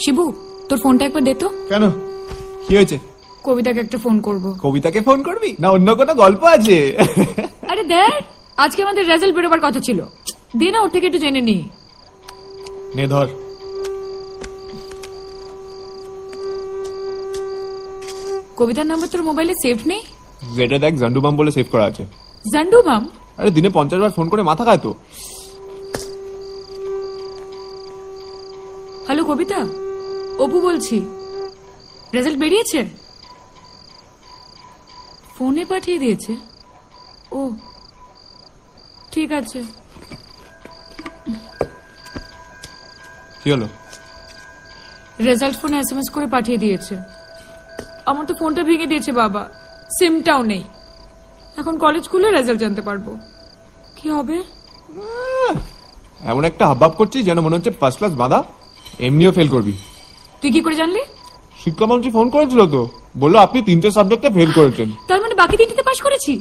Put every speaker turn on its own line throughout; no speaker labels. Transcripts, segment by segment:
শিবু, তোর ফোনটা একবার দে তো।
কেন, কি হয়েছে?
কবিতাকে একটা ফোন করব।
কবিতাকে ফোন করবি না অন্য কোনো গল্প আছে?
আরে দেখ, আজকে আমাদের রেজাল্ট বেরোবার কথা ছিল, দে না ওর থেকে একটু জেনে নি।
নে ধর।
কবিতার নাম্বার তোর মোবাইলে সেভ নেই?
যেটা দেখ জান্ডু বাম বলে সেভ করা আছে।
জান্ডু বাম?
আরে দিনে 50 বার ফোন করে মাথা খায় তো।
হ্যালো কবিতা, অপু বলছি। রেজাল্ট বেরিয়েছে? ফোনে পাঠিয়ে দিয়েছে? ও ঠিক আছে।
কি হলো?
রেজাল্ট ফোনে এসএমএস করে পাঠিয়ে দিয়েছে। আমার তো ফোনটা ভেঙে দিয়েছে বাবা, সিমটাও নেই। এখন কলেজ খুলে রেজাল্ট জানতে পারবো। কি হবে?
এমন একটা হাবভাব করছিস যেন মনে হচ্ছে ফার্স্ট ক্লাস বাঁধা, এমনিও ফেল করবি।
তুই কি করে জানলি?
শিক্ষামন্ত্রী ফোন করেছিল তো, বললো আপনি 3টে সাবজেক্টে ফেল করেছেন।
তার মানে বাকি 3টিতে পাশ করেছি?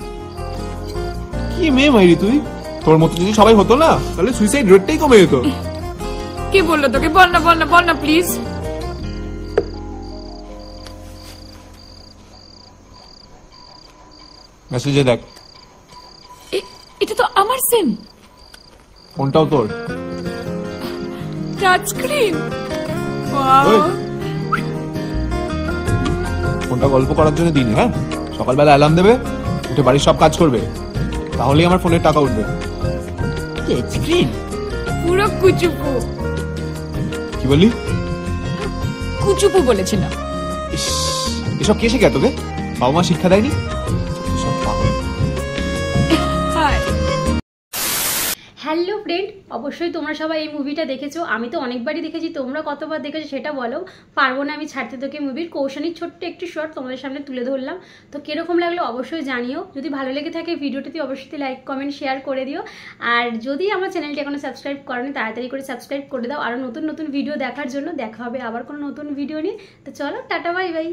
কি মেয়ে মাইরি তুই! তোর মতো যদি সবাই হতো না তাহলে সুইসাইড রেটটাই কমে যেত।
কে বললো তোকে? বল না বল না বল না প্লিজ।
মেসেজে দেখ।
এটা তো আমার সিম।
ফোনটাও তোর।
Touch screen.
ওই, ফোনটা গল্প করার জন্য দিন, হ্যাঁ? সকালবেলা অ্যালার্ম দেবে, উঠে বাড়ির সব কাজ করবে, তাহলেই আমার ফোনের টাকা উঠবে।
টাচ স্ক্রিন পুরো কুচুপু।
কি বললি?
কুচুপু বলেছিলাম।
ইস, এসব কে শিখায় তোকে? বাবা মা শিক্ষা দেয়নি? সব পাগল।
হাই
হ্যালো ফ্রেন্ড, অবশ্যই তোমরা সবাই এই মুভিটা দেখেছো। আমি তো অনেকবারই দেখেছি, তোমরা কতবার দেখেছো সেটা বলো। পারবো না আমি ছাড়তে তোকে মুভির কৌশানির ছোট্ট একটু শর্ট তোমাদের সামনে তুলে ধরলাম। তো কিরকম লাগলো অবশ্যই জানিও। যদি ভালো লেগে থাকে ভিডিওটিতে অবশ্যই লাইক কমেন্ট শেয়ার করে দিও। আর যদি আমার চ্যানেলটি এখনো সাবস্ক্রাইব করোনি তাড়াতাড়ি করে সাবস্ক্রাইব করে দাও। আরও নতুন নতুন ভিডিও দেখার জন্য। দেখা হবে আবার কোনো নতুন ভিডিও নিয়ে। তো চলো, টাটা বাই বাই।